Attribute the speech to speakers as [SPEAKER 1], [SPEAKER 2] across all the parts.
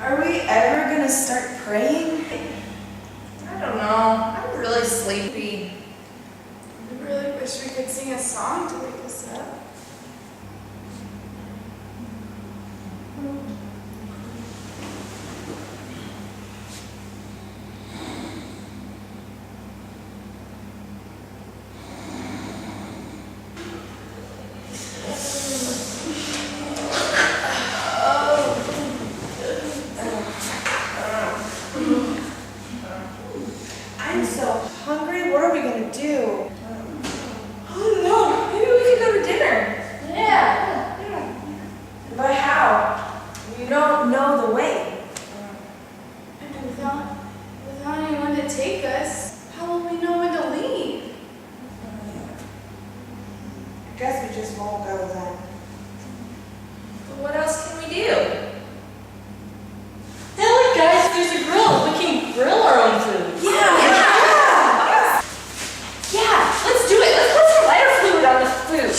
[SPEAKER 1] Are we ever gonna start praying?
[SPEAKER 2] I don't know. I'm really sleepy.
[SPEAKER 1] I really wish we could sing a song to wake us up. I'm so hungry. What are we gonna do?
[SPEAKER 2] I don't know. Maybe we could go to dinner.
[SPEAKER 1] Yeah. But how? We don't know the way.
[SPEAKER 3] And without anyone to take us, how will we know when to leave?
[SPEAKER 1] I guess we just won't go then.
[SPEAKER 2] But what else can we do?
[SPEAKER 4] Hey, look, guys, there's a grill. We can grill our own food.
[SPEAKER 2] Yeah, let's do it. Let's put some lighter fluid on the food.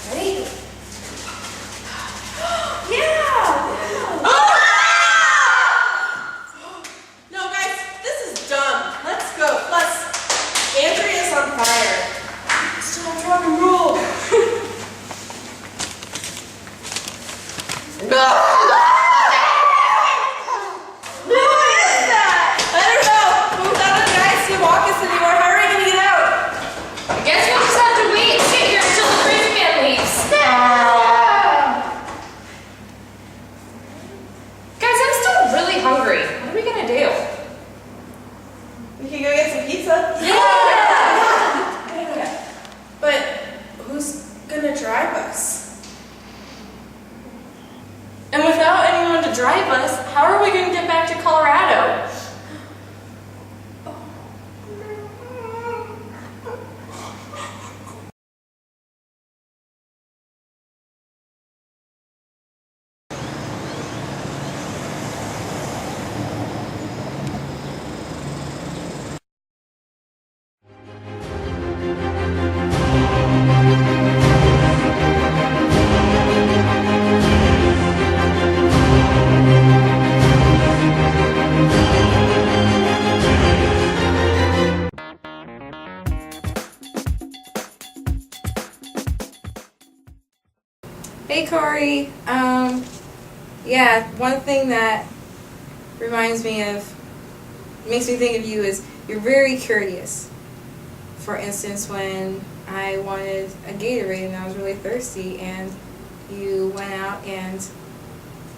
[SPEAKER 2] Ready? No, guys, this is dumb. Let's go. Plus, Andrea's on fire.
[SPEAKER 1] Still rock and roll. We can go get some pizza. Yeah. But who's gonna drive us?
[SPEAKER 4] And without anyone to drive us, how are we going to get back to Colorado?
[SPEAKER 5] Hey Corey, yeah, one thing that reminds me of, makes me think of you is you're very courteous. For instance, when I wanted a Gatorade and I was really thirsty and you went out and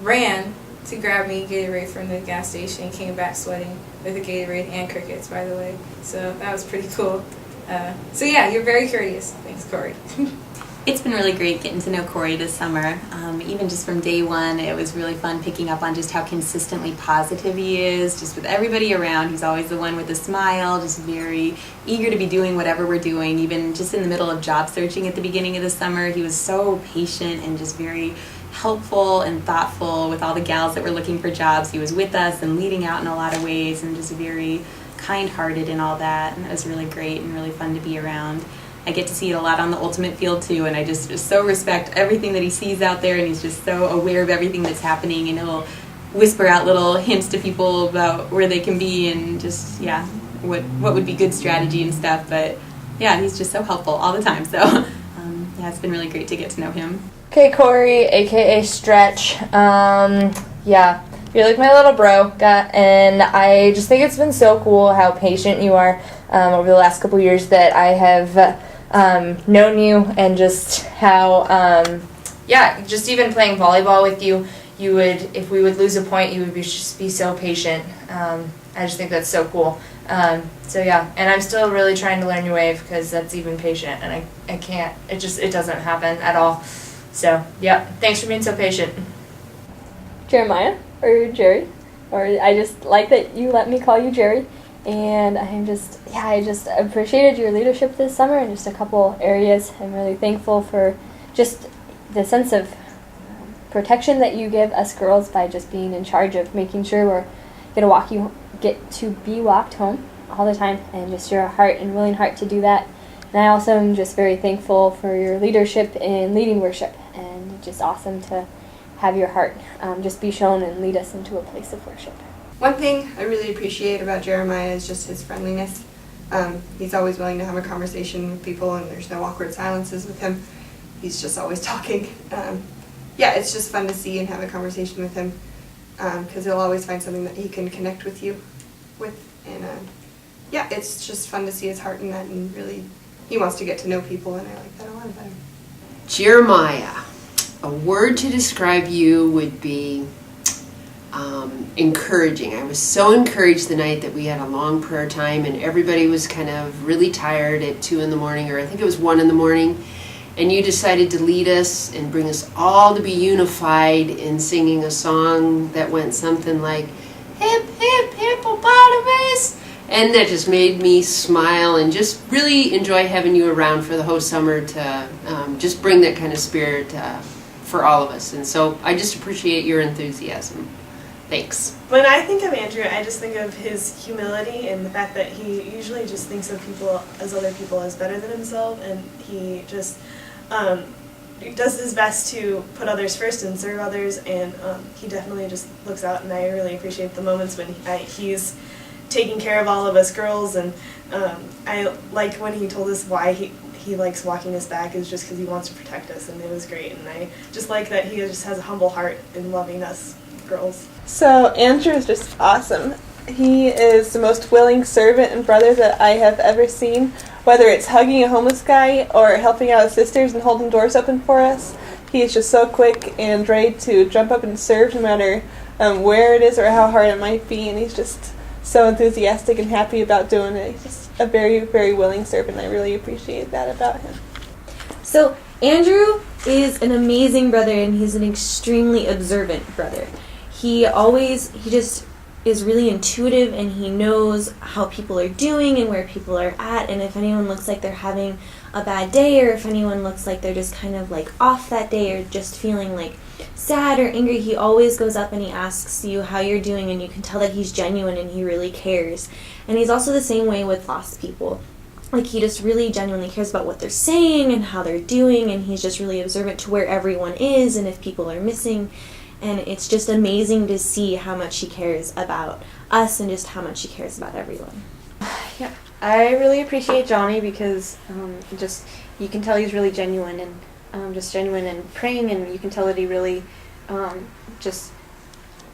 [SPEAKER 5] ran to grab me a Gatorade from the gas station and came back sweating with a Gatorade and crickets, by the way. So that was pretty cool. So yeah, you're very courteous. Thanks, Corey.
[SPEAKER 6] It's been really great getting to know Corey this summer. Even just from day one, it was really fun picking up on just how consistently positive he is, just with everybody around. He's always the one with a smile, just very eager to be doing whatever we're doing. Even just in the middle of job searching at the beginning of the summer, he was so patient and just very helpful and thoughtful with all the gals that were looking for jobs. He was with us and leading out in a lot of ways and just very kind-hearted and all that, and it was really great and really fun to be around. I get to see it a lot on the ultimate field too, and I just so respect everything that he sees out there, and he's just so aware of everything that's happening, and he'll whisper out little hints to people about where they can be and just, yeah, what would be good strategy and stuff. But yeah, he's just so helpful all the time, so yeah, it's been really great to get to know him.
[SPEAKER 7] Okay, Corey, aka Stretch. Yeah, you're like my little bro, and I just think it's been so cool how patient you are over the last couple years that I have known you, and just how, yeah, just even playing volleyball with you, you would, if we would lose a point, you would just be so patient. I just think that's so cool. So yeah, and I'm still really trying to learn your wave because that's even patient, and I can't, it doesn't happen at all. So yeah, thanks for being so patient.
[SPEAKER 8] Jeremiah, or Jerry, or I just like that you let me call you Jerry. And I just appreciated your leadership this summer in just a couple areas. I'm really thankful for just the sense of protection that you give us girls by just being in charge of making sure we're get to be walked home all the time, and just your heart and willing heart to do that. And I also am just very thankful for your leadership in leading worship, and it's just awesome to have your heart just be shown and lead us into a place of worship.
[SPEAKER 9] One thing I really appreciate about Jeremiah is just his friendliness. He's always willing to have a conversation with people, and there's no awkward silences with him. He's just always talking. Yeah, it's just fun to see and have a conversation with him, because he'll always find something that he can connect with you with. And yeah, it's just fun to see his heart in that, and really he wants to get to know people, and I like that a lot about him.
[SPEAKER 10] Jeremiah, a word to describe you would be encouraging. I was so encouraged the night that we had a long prayer time and everybody was kind of really tired at 2 in the morning, or I think it was 1 in the morning, and you decided to lead us and bring us all to be unified in singing a song that went something like, hip, hip, hippopotamus. And that just made me smile and just really enjoy having you around for the whole summer to just bring that kind of spirit for all of us. And so I just appreciate your enthusiasm. Thanks.
[SPEAKER 2] When I think of Andrew, I just think of his humility and the fact that he usually just thinks of people as other people as better than himself, and he just he does his best to put others first and serve others, and he definitely just looks out, and I really appreciate the moments when he's taking care of all of us girls, and I like when he told us why he likes walking us back is just because he wants to protect us, and it was great, and I just like that he just has a humble heart in loving us girls.
[SPEAKER 11] So Andrew is just awesome. He is the most willing servant and brother that I have ever seen, whether it's hugging a homeless guy or helping out his sisters and holding doors open for us. He is just so quick and ready to jump up and serve no matter where it is or how hard it might be, and he's just so enthusiastic and happy about doing it. He's just a very, very willing servant. I really appreciate that about him.
[SPEAKER 12] So Andrew is an amazing brother, and he's an extremely observant brother. He just is really intuitive, and he knows how people are doing and where people are at, and if anyone looks like they're having a bad day, or if anyone looks like they're just kind of like off that day or just feeling like sad or angry, he always goes up and he asks you how you're doing, and you can tell that he's genuine and he really cares. And he's also the same way with lost people. Like, he just really genuinely cares about what they're saying and how they're doing, and he's just really observant to where everyone is and if people are missing. And it's just amazing to see how much he cares about us and just how much he cares about everyone.
[SPEAKER 7] Yeah, I really appreciate Johnny because just you can tell he's really genuine and just genuine and praying, and you can tell that he really just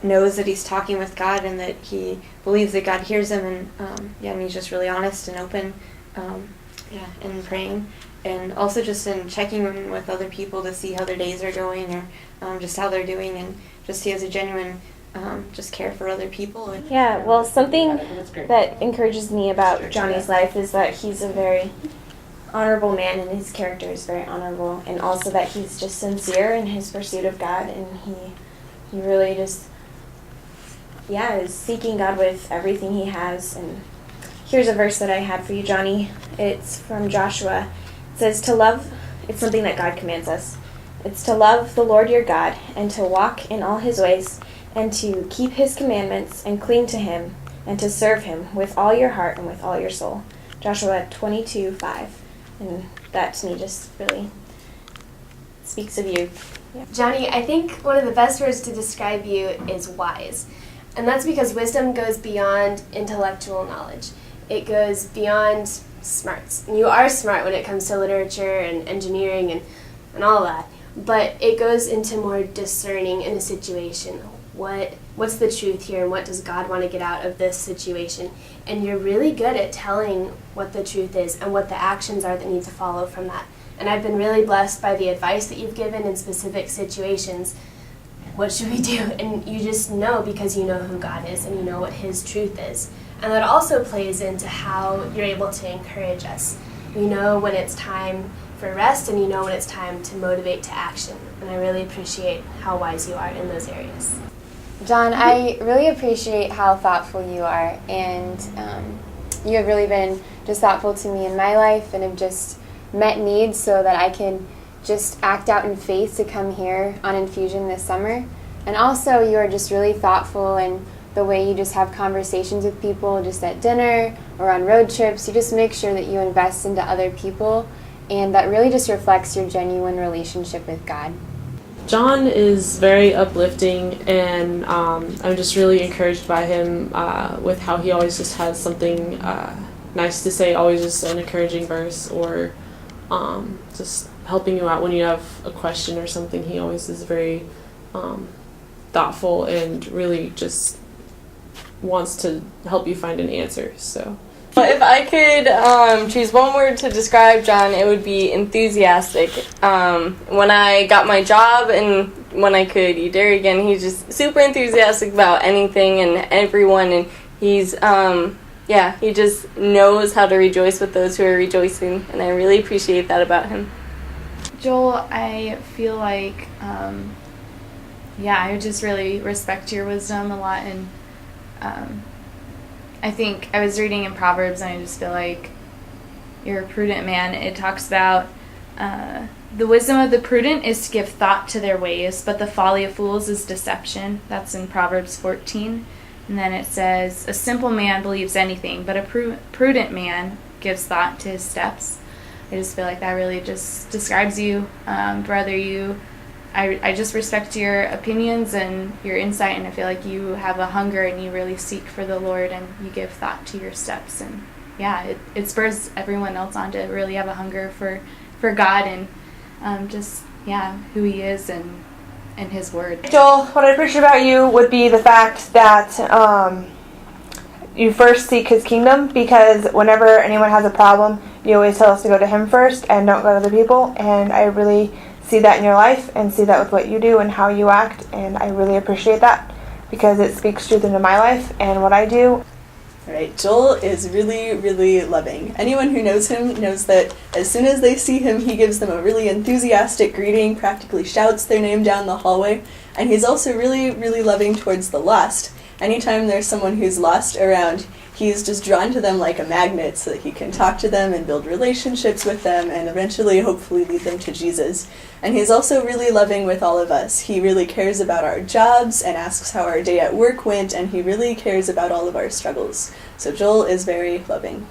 [SPEAKER 7] knows that he's talking with God and that he believes that God hears him, and and he's just really honest and open, and praying, and also just in checking in with other people to see how their days are going or just how they're doing, and just he has a genuine just care for other people. And
[SPEAKER 8] Yeah, well, something that encourages me about Johnny's life is that he's a very honorable man, and his character is very honorable, and also that he's just sincere in his pursuit of God, and he really just is seeking God with everything he has. And here's a verse that I had for you, Johnny. It's from Joshua. It says, to love, it's something that God commands us. It's to love the Lord your God, and to walk in all his ways, and to keep his commandments, and cling to him, and to serve him with all your heart and with all your soul. Joshua 22:5. And that to me just really speaks of you. Yeah.
[SPEAKER 13] Johnny, I think one of the best words to describe you is wise. And that's because wisdom goes beyond intellectual knowledge. It goes beyond smarts. And you are smart when it comes to literature and engineering and all that. But it goes into more discerning in a situation. What's the truth here, and what does God want to get out of this situation? And you're really good at telling what the truth is and what the actions are that need to follow from that. And I've been really blessed by the advice that you've given in specific situations. What should we do? And you just know because you know who God is and you know what his truth is. And that also plays into how you're able to encourage us. You know when it's time for rest, and you know when it's time to motivate to action. And I really appreciate how wise you are in those areas.
[SPEAKER 14] John, I really appreciate how thoughtful you are, and you have really been just thoughtful to me in my life, and have just met needs so that I can just act out in faith to come here on Infusion this summer. And also, you are just really thoughtful in the way you just have conversations with people just at dinner or on road trips. You just make sure that you invest into other people, and that really just reflects your genuine relationship with God.
[SPEAKER 15] John is very uplifting, and I'm just really encouraged by him with how he always just has something nice to say, always just an encouraging verse, or just helping you out when you have a question or something. He always is very thoughtful and really just wants to help you find an answer. So.
[SPEAKER 16] If I could choose one word to describe John, it would be enthusiastic. When I got my job and when I could eat dairy again, he's just super enthusiastic about anything and everyone, and he's, he just knows how to rejoice with those who are rejoicing, and I really appreciate that about him.
[SPEAKER 3] Joel, I feel like, I just really respect your wisdom a lot, and I think I was reading in Proverbs, and I just feel like you're a prudent man. It talks about the wisdom of the prudent is to give thought to their ways, but the folly of fools is deception. That's in Proverbs 14. And then it says, a simple man believes anything, but a prudent man gives thought to his steps. I just feel like that really just describes you, brother. I just respect your opinions and your insight, and I feel like you have a hunger and you really seek for the Lord and you give thought to your steps. And it spurs everyone else on to really have a hunger for God and who he is and his word.
[SPEAKER 7] Joel, what I appreciate about you would be the fact that you first seek his kingdom, because whenever anyone has a problem, you always tell us to go to him first and don't go to other people, and I really see that in your life and see that with what you do and how you act, and I really appreciate that because it speaks truth into my life and what I do.
[SPEAKER 11] Alright, Joel is really, really loving. Anyone who knows him knows that as soon as they see him, he gives them a really enthusiastic greeting, practically shouts their name down the hallway, and he's also really, really loving towards the lost. Anytime there's someone who's lost around, he's just drawn to them like a magnet so that he can talk to them and build relationships with them and eventually hopefully lead them to Jesus. And he's also really loving with all of us. He really cares about our jobs and asks how our day at work went, and he really cares about all of our struggles. So Joel is very loving.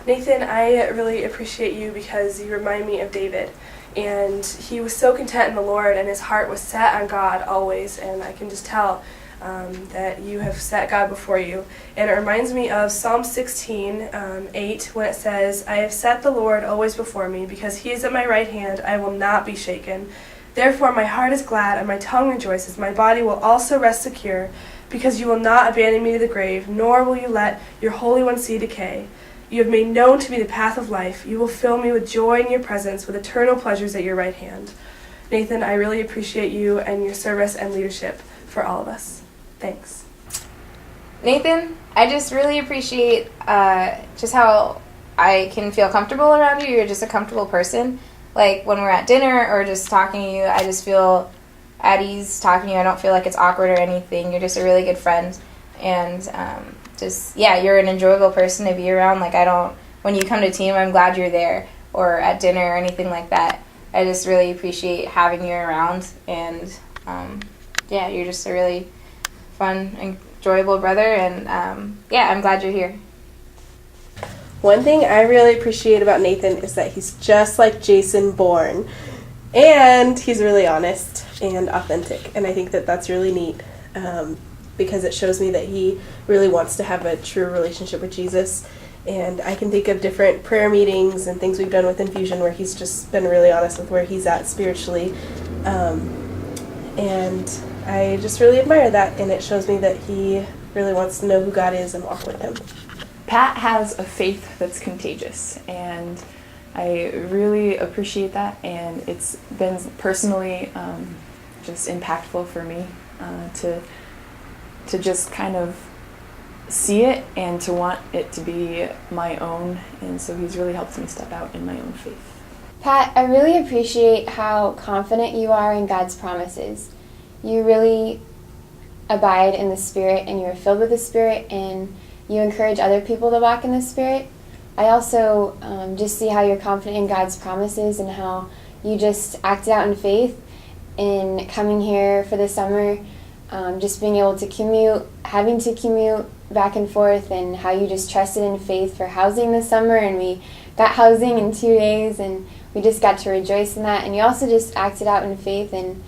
[SPEAKER 17] Nathan, I really appreciate you because you remind me of David. And he was so content in the Lord, and his heart was set on God always, and I can just tell that you have set God before you. And it reminds me of Psalm 16, 8, when it says, I have set the Lord always before me, because he is at my right hand, I will not be shaken. Therefore my heart is glad, and my tongue rejoices. My body will also rest secure, because you will not abandon me to the grave, nor will you let your Holy One see decay. You have made known to me the path of life. You will fill me with joy in your presence, with eternal pleasures at your right hand. Nathan, I really appreciate you and your service and leadership for all of us. Thanks.
[SPEAKER 5] Nathan, I just really appreciate just how I can feel comfortable around you. You're just a comfortable person. Like when we're at dinner or just talking to you, I just feel at ease talking to you. I don't feel like it's awkward or anything. You're just a really good friend. And you're an enjoyable person to be around. When you come to team, I'm glad you're there, or at dinner or anything like that. I just really appreciate having you around. And you're just a really fun, enjoyable brother, and I'm glad you're here.
[SPEAKER 11] One thing I really appreciate about Nathan is that he's just like Jason Bourne, and he's really honest and authentic, and I think that that's really neat because it shows me that he really wants to have a true relationship with Jesus. And I can think of different prayer meetings and things we've done with Infusion where he's just been really honest with where he's at spiritually. And I just really admire that, and it shows me that he really wants to know who God is and walk with him.
[SPEAKER 18] Pat has a faith that's contagious, and I really appreciate that, and it's been personally just impactful for me to just kind of see it and to want it to be my own, and so he's really helped me step out in my own faith.
[SPEAKER 14] Pat, I really appreciate how confident you are in God's promises. You really abide in the Spirit, and you are filled with the Spirit, and you encourage other people to walk in the Spirit. I also just see how you're confident in God's promises and how you just acted out in faith in coming here for the summer, just being able to commute, having to commute back and forth, and how you just trusted in faith for housing this summer, and we got housing in 2 days, and we just got to rejoice in that. And you also just acted out in faith, and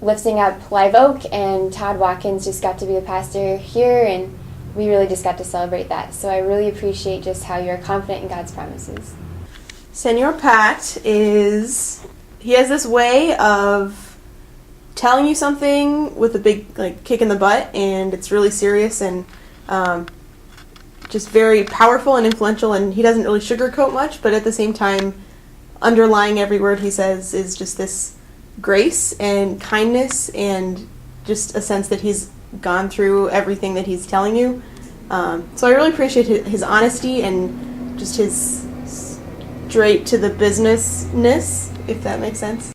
[SPEAKER 14] lifting up Live Oak, and Todd Watkins just got to be the pastor here, and we really just got to celebrate that. So I really appreciate just how you're confident in God's promises.
[SPEAKER 11] Senor Pat he has this way of telling you something with a big kick in the butt, and it's really serious and just very powerful and influential, and he doesn't really sugarcoat much, but at the same time, underlying every word he says is just this grace and kindness and just a sense that he's gone through everything that he's telling you. So I really appreciate his honesty and just his straight to the businessness, if that makes sense.